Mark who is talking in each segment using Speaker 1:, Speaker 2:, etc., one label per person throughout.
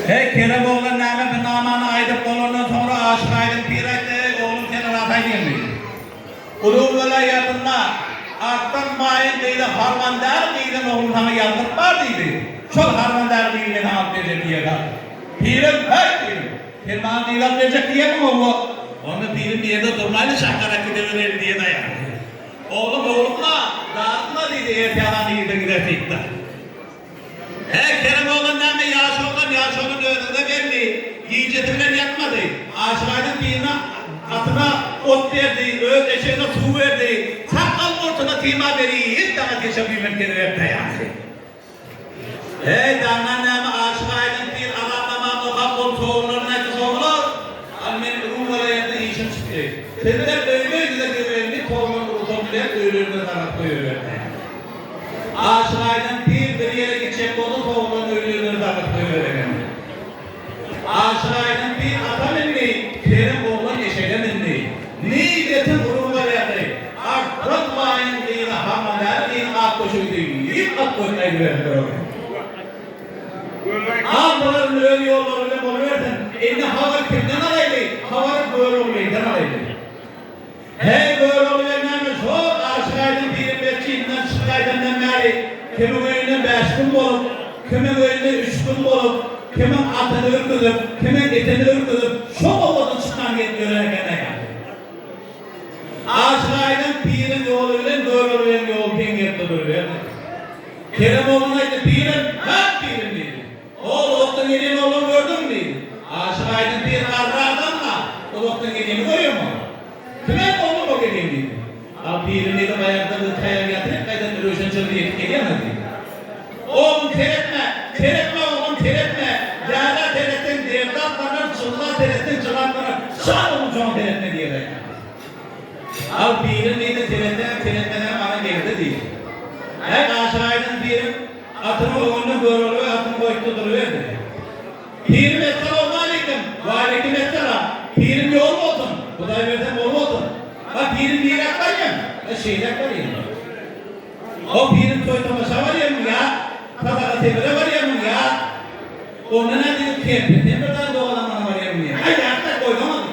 Speaker 1: Kerem oğlan nâme bir namanı aydıp ondan sonra aşık aydın pir aydı, oğlum seni ratay gelmeydi. Ulu velayetinde aktan mayin deydi, harmandar deydi, oğlum sana yazdık var deydi. Çok harmandar deydi, beni hak verecek diye kaldı. Pirim, hey pirim. Firman deydi, hak verecek diye mi oğlu? Onu pirim diye de durmayla şakarak gidelim diye dayandı. Oğlumla, dağıtma deydi, ertiyadan deydi, gidersekte. Kerem oğlan nâme yaş oğlan önünde verdi. Yiyecetimler yatmadı. Aşağıdan birine atına ot verdi, öz eşeğine su verdi. Sakal ortada tima veri, hiç daha geçebilmek gerekir yani. Dağından nâme aşağıdan bir alamama muhabbol soğuluruna ki soğulur. Almenin ruh velayetine işim çıktı. Sebeler öyleydi de güvenli, toğulun ruhumlar öylüğünde taraf koyuyorlar. Aşağıdan bir yere gidecek oldu, toğulun öylüğünde taraf koyuyorlar. Aşağıdan bir adam inni, Kerem oğlan eşeğden inni. Niyetin ruhumlar yaptı. Artık mayin değil, hamalar değil, ak koşuydu. Yip ak koşmayı verdi. Ağaların öyle yollarıyla bol verdin. Elini hava kimden alaydı? Havanın böyle olmayından alaydı. Hey böyle olmayanlarmış o aşağıdan bir bekçinden çıkaydından beri kimin önüne 5 gün bulup, kimin önüne 3 gün bulup, kimin atını ürküdüp, kimin etini ürküdüp çok olmadan çıkan görene geldi. Aşağıdan pirin yoluyla böyle olan yol pengetle duruyor. Kerem oğlunaydı pirin, hep pirin dedi. O doktor yediğin oğlum gördün mü? Aşağıdan bir arra adamla o doktor yediğini görüyor mu? Kime oğlum o yediğini? Al pirin dedi ayakta bir kaya getirip kaydan bir röşen çalıya gelmedi. Oğlum teretme oğlum teretme. Yağda teretin, devdan bana çıllar teretin, çıllar bana şan olacağım teretme diye de. Al pirin dedi teretmeden bana geride değil. Hep aşağıdan pirin atımı oğlunu görülüyor, atımı boyutlu duruyor dedi. Pirim etsen olmalıydım, valikim etsene. Pirim yol mu olsun? Kuday versen yol mu olsun? Bak pirim bir yaklayayım, şeyler koyayım. O pirim soytamışa var ya mı ya? Tabaka tebire var ya mı ya? Ona ne dedim kempi, temirden doğalamana var ya mı ya? Hayır artık koydamadım.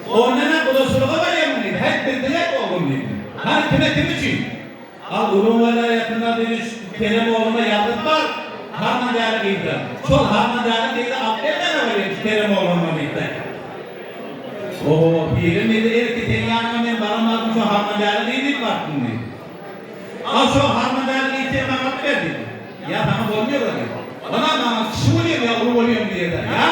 Speaker 1: Ona ne bulaşırığa var ya mı dedi? Hep bildiler oğlum dedi. Hani kim için? Al urumlarla yakınlar demiş, Kerem oğluma yakın var. Harman değerli değildi. Çok harman değerli değildi. Abdülden öyle Kerem oğluma değildi. Pirin dedi, erkeğin yanına ben baramazdım, şu harman değerli değildi baktım dedi. Al şu harman değerli değildi, ben adı verdim. Ya bana olmuyor öyle. Bana kişi oluyor ya, oğlum oluyorum diye de. Ya,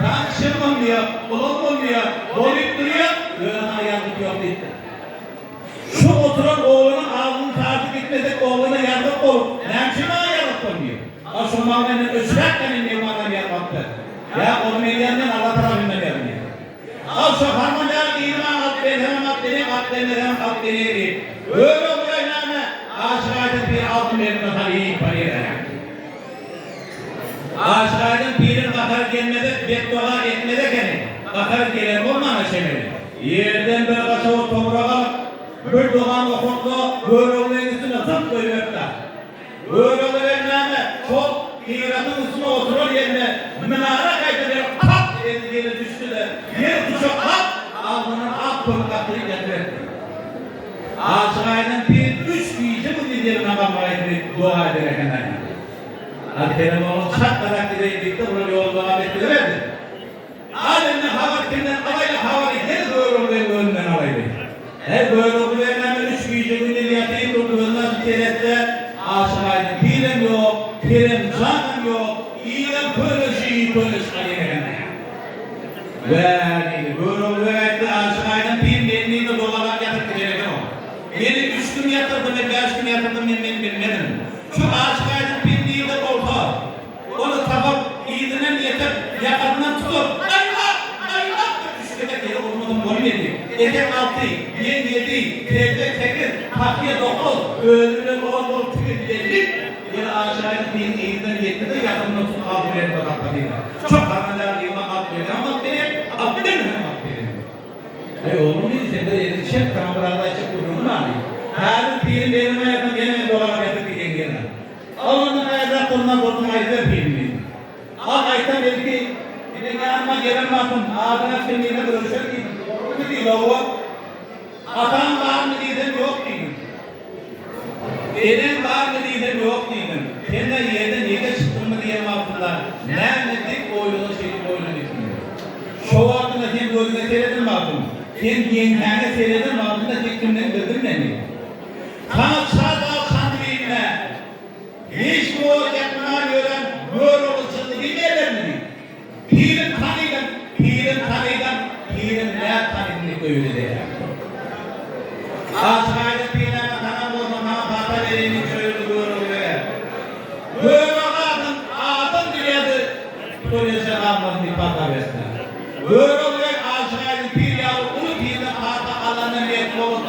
Speaker 1: bana kişi olmuyor, oğlum olmuyor, olup duruyor. Böyle bana yardım yok dedi. Şu oturan oğlunun ağzını takip etmesek oğluna yardım ol. Nemşime yardım olmuyor. Al şu mağbenin öçrekten indiğim adam yarmaktır. Ya onun elinden Allah tarafından yardım. Al şu harmanlar değilim at beni. Öyle oluyor yani. Aşağıdan bir altın verin bakar iyi parayla. Aşağıdan birin bakar gelmede, beddua etmede gene. Bakar gelen olmama şemeli. Yerden bir kaça o toprağa bir doğan okutlu, böyle oluyor üstüne zıp koyuyorlar. Böyle oluyor yani. Çok İran'ın üstüne oturur yerine minare kaydırıyor, pat yere düştü de yer tuşu pat, ağzının ak korkaklığı getirir. Aşağıdan bir 3 kişi bu dizlerine bakmayı dua ederek yani. Hadi benim oğlum şartlarak direydik de burada yol devam ettirirdi. Alemle havaktinden alayla havayı her böyle oluyor önünden alaydı. Her böyle oluyor yani 3 kişi bu dizlerine durduğundan kerette aşağıdan pirim yok, pirim canım yok, İran böyle şayırken. Ve böyle oluyor aşağıdan pirim benliğinde dolarak yatıp giderken o. Beni 3 gün yatırdım ve 5 gün yatırdım ben bilmedim. Şu aşağıdan benliğinde olsa, onu tapıp iyiden yeter, yakından tutup, Allah! Üçlüde geri olmadım golü yedi. Etek altı, yedi, teker, takıya 9, öldürülen ol tüketilecek. Yine aşağıdan bir iyiden yetti de yakından tutup aldırıyor bakaklarıyla. Çok hamalar yılma atlıyor ama benim Hey oğlum ne sen de yetişen kameralarda açıp durduğunu mu alayım? Her pirin benimle yakın gene dolar yapıp gidin gene. Allah'ın ayakta konudan korkmayı da pirin. Damatın adına kimliğine görüşür değil. Doğru mu değil o? Atan var mı dedim yok dedim. Eden var mı dedim yok dedim. Sen de yerden yerde çıktın mı diyem altında. Nermedik oyunu şeyin oyunu etmiyor. Şov altında sen gözüne seyredin mi altında? Sen yengene seyredin mi altında çektimden bildim beni. Kanat sağda sandviğine. Hiç bu yapmana göre böyle olacağını bilmeden mi? Pirin tanıdan, pirin ne tanıdığını öyle de ya. Aşağıda pirine kanal olmama bata vereni çöğürdü böyle. Böyle adam diledi. Polise kalmasın bir bata versin. Böyle oluyor aşağıda pir yavru, onu pirine bata alanı metro olup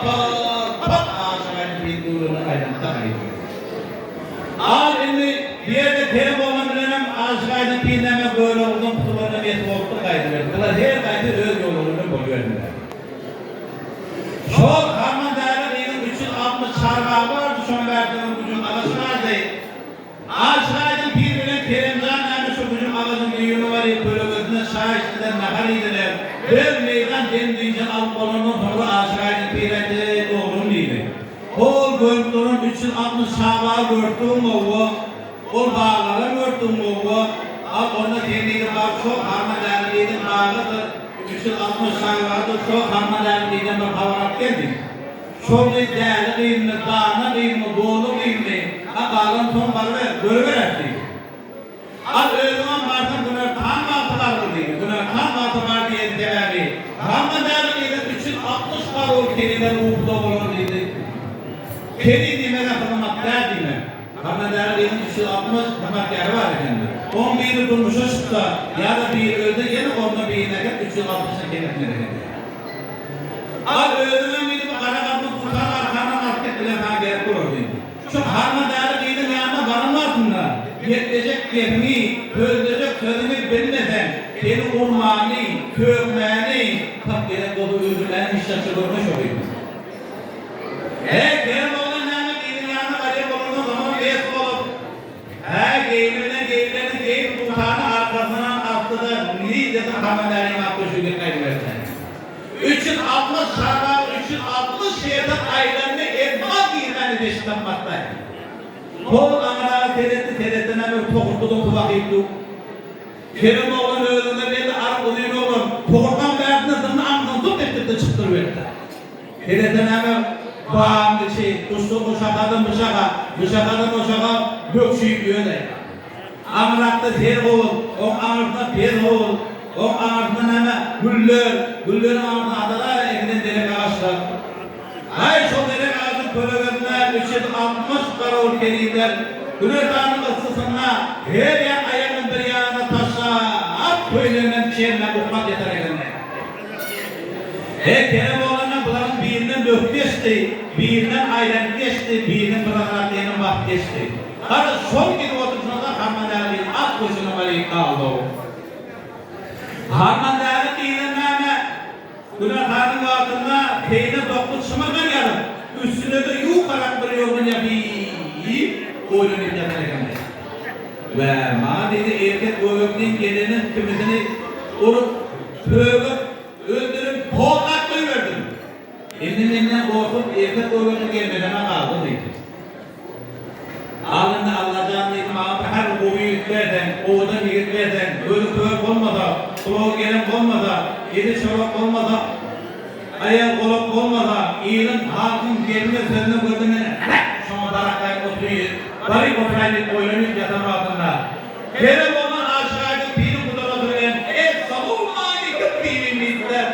Speaker 1: aşağıda pir durduğunu ayrıntı ayırıyor. Al şimdi bir yerde telefonla bilenem aşağıda pirleme böyle oldum kutularına metro olup kaydırıyor. Bunlar her kaydı öz yolunu buluyorlar. Çok harman değerli benim 360 çarmıha vardı son verdiğim gücün ağaçlardaydı. Ağaçlardan birbirine Kerimcan yani şu gücün ağacın büyüğünü var ya böyle gözüne şahiştiler nahariydiler. Bir meydan kendince alıp olanın sonra ağaçlardan birbirine doğrum değildi. Kol gördüğüm 360 çarmıha gördüğüm oğlu, kol bağlara gördüğüm oğlu, onda kendiydi var çok harman değerliydi bağlıdır. 360 sayılarda çok harmanlarıyla bir havarat geldi. Çok değerli değil mi, dağına değil mi, doğulu değil mi? Ağlan son varı görüver etti. Öyle zaman varsa bunlar tam altılar değil, bunlar tam altı var diye değerli. Harmanlarıyla 360 karol kelimeler uğurda bulunduydu. Kedi demeden tanımak derdi mi? Harmanlarıyla 360 tanımak yeri var efendim. 11'i durmuşa çıksa ya da bir öldü yine onunla bir yine gel 360'a gerekmedi. Al öldüğün gibi kara kapı kurtar arkana market bile daha gerek olurduydu. Şu harma değerli değilim yanına varım altında. Yetecek yerini, öldürecek sözünü bilmeden beni urmani, kökmeni tak gerek dolu öldürülen işler çıkırmış olaydı. Gerek olan yanına değilim yanına garip olduğu zaman beş olup geyimine geyim tutanı arkasından attıda lidetin haberlerini attığı günler versen. 360 şarlar, 360 şeyden aylarını elma giymeni deşilanmaktaydı. Kol amara terettine bir toğurtudun kuvakıydı. Kerim oğlun öğründe belli ark oluyor oğlum. Toğurtan verdiğinde zımını amdan tut ettirdi çıktır verdi. Terettine bir bağımlı kuştu bıçakadan gökşüyüp öyle. Amrakta ter oğul, o amrakta per oğul, o amrakta neme güllerin amrakta adalar ekiden delek ağaçlar. Ay şu delek ağaçın kölögönler 360 karol keliyler, Günetanın ısısına her yer ayağının bir yanına taşla, at köylerinden çeyrine ukmak yeter edenler. Kerem oğlanın bunların birinden dök geçti, birinden ayran geçti, birinden bırakarak yenin bak geçti. Karı son gibi oturduğunda Harman Değerli'nin at koşunu var kaldı o. Harman Değerli değilim meme. Günahlarının altında teyine dokuz şımargan yarım. Üstüne de yukarak bir yolun yapayım. Oyunun yapana gelmez. Ve ma dedi erkek öğretmenin gelinin kimisini vurup, pöğüp, öldürüp, kolak koyuverdim. Elinden korkup erkek öğretmenin gelmeden kaldı mıydı? Alında Allah'tan dedim abi her o büyüklerden, oğudan yiğitlerden, böyle köp olmadan, kulağı gelen olmadan, yedi çorap olmadan, ayak kolak olmadan, iyinin halkın gelme sözünü gördüğünü şuna baraklayıp oturuyor. Barik oturaylık oynanıp yatan altında. Kerem olan aşağıda piri kudurma söyleyen savunmayı kıpkıyımızda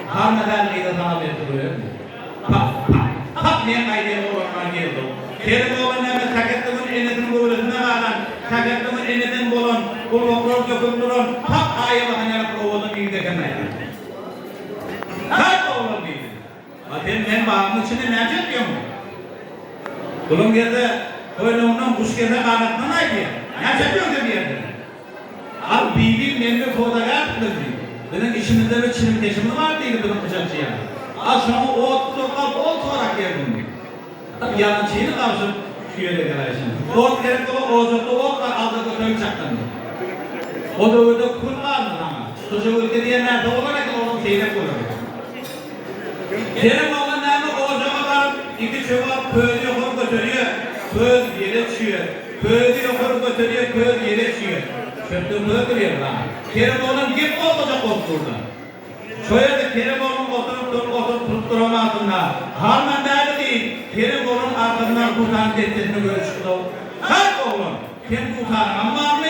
Speaker 1: Harmadarlı'yı da sana vertiriyor. Pak niye kaydı olanlar geldi. Kerem olan hemen kakettiğin enetin boğulasına bağlan, kakettiğin enetin boğulan, kulaklar köpürlürün, pak ayı bakana oğlun bir de kanaya. Kaç oğlun bir de? Bakın ben bağımın içinde ne yapıyor mu? Kulum geldi, oyunundan kuş geldi kanatından aydı. Ne yapıyor da bir yerde? Al bildiğin memle fotoğraf yaptırdı. Benim işimizde bir çilim teşimim var değil benim bıçakçıya. Akşamı ot olarak geldim. Yarın çiğni kalsın şu yere kadar şimdi. Ot gerek olan ocakta ot var aldı götürüp çaktım. O da öyle kurbandı ama. Çocuğu ülke diye Kerem olan neymi hocama varıp iki çuval köylü yukarı götürüyor. Köy yere çıkıyor. Köylü yukarı götürüyor, köy yere çıkıyor. Çöptüğüm öldürüyor lan. Kerem olan kim olacak oturda? Şöyle de Kerem olan oturup duramadığında. Harman derdi değil. Kerem olan ardından kurtan getirdiğini görüştü. Her oğlum. Kim kurtarın var mı?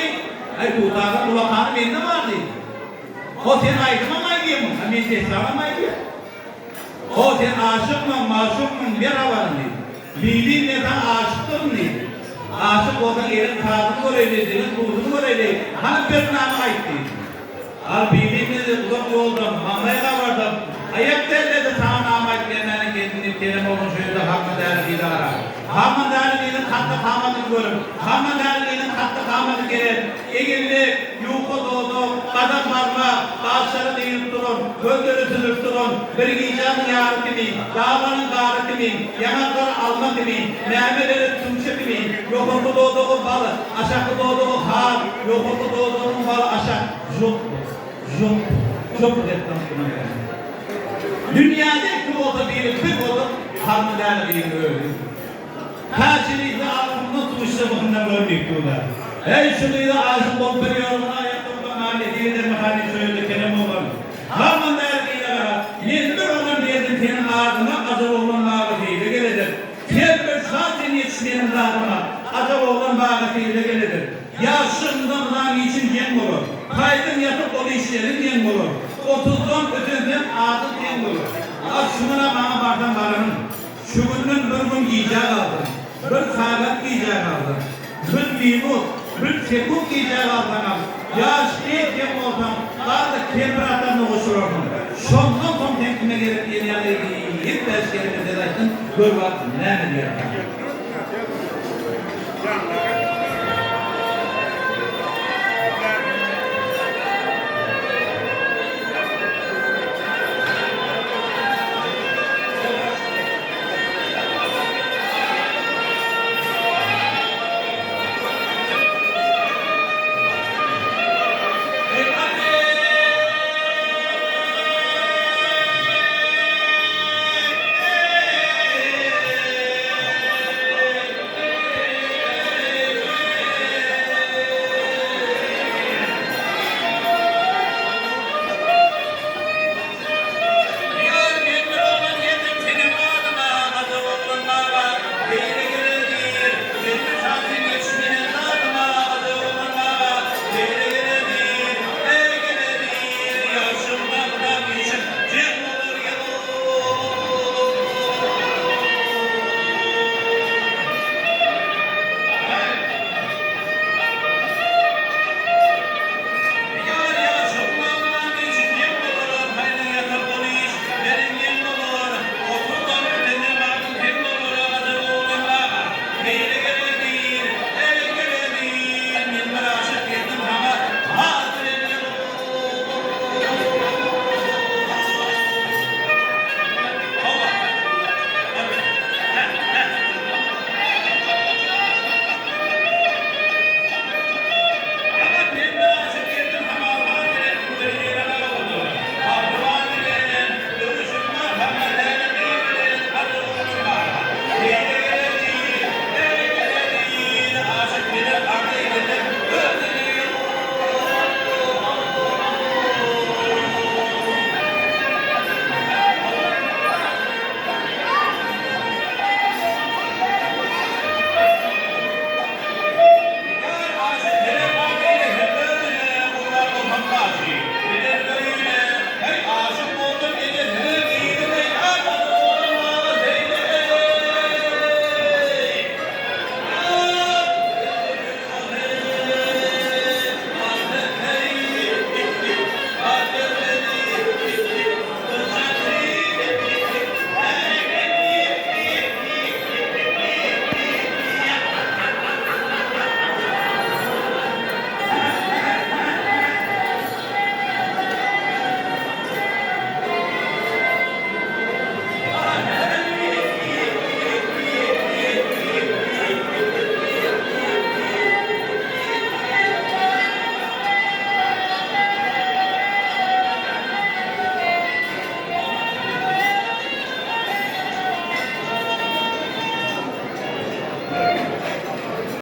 Speaker 1: Ay kurtarın ulakanı bende var değil. O sen aydınlamaydı mı? Hemen teslamaydı. O sen aşık mı, maşuk mu bir havarın değil. Bildiğin neden aşıktır değil. Aşık olan yerin kağıdını görevlediğiniz, buğdunu görevlediğiniz. Hani bir namı ait değil. Al bildiğiniz uzak yoldan, mamaya da vardı. Ayak derledi sana namı ait gelmenin kendini terim olun şöyle hakkı derdi idara. Hamı derliğinin kattı kamadını görün. Hamı derliğinin kattı kamadını gelin. Egilli, yuku doğdu, kadın parma, ağaçları deyip durun, gönlünü sürüp durun. Bir giyeceğin yarı kimi, dağların dağrı kimi, yanakları alma kimi, mermileri tümçü kimi, yokurdu doğduğu balı, aşaklı doğduğu har, yokurdu doğduğu balı aşak. Çok reklam kullanıyor. Dünyada iki oldu bir oldu, hamı derliğini öldü. Kaçırıydı aklımda tutuştu bununla görmektiğinde. Ey şurayı ağzım dolduruyorum, ayaklarımda mahallediğidir mahalli söyledi kelam olur. Harman derdiyle beraber, yendir olan derdim senin ağzına, azal olan bağlısıyla gelir. Tedbir zaten yetişmeyenin ağzına, azal olan bağlısıyla gelir. Yaşından lan için yem olur. Kaydın yatıp o işlerin yem olur. 30'dan öteden ağzı yem olur. Az şuna bana bardan baranın. Şu günden bir gün giyeceği aldım. Bir saat giyeceği aldım. Bir minut, bir sekund giyeceği aldım. Yaş eğitim olsam, daha da temperatürünü oluştururdum. Şondan son temkime gelip yeni yerlere giyip derslerimi dedaydın. Gör bak ne mi diyor.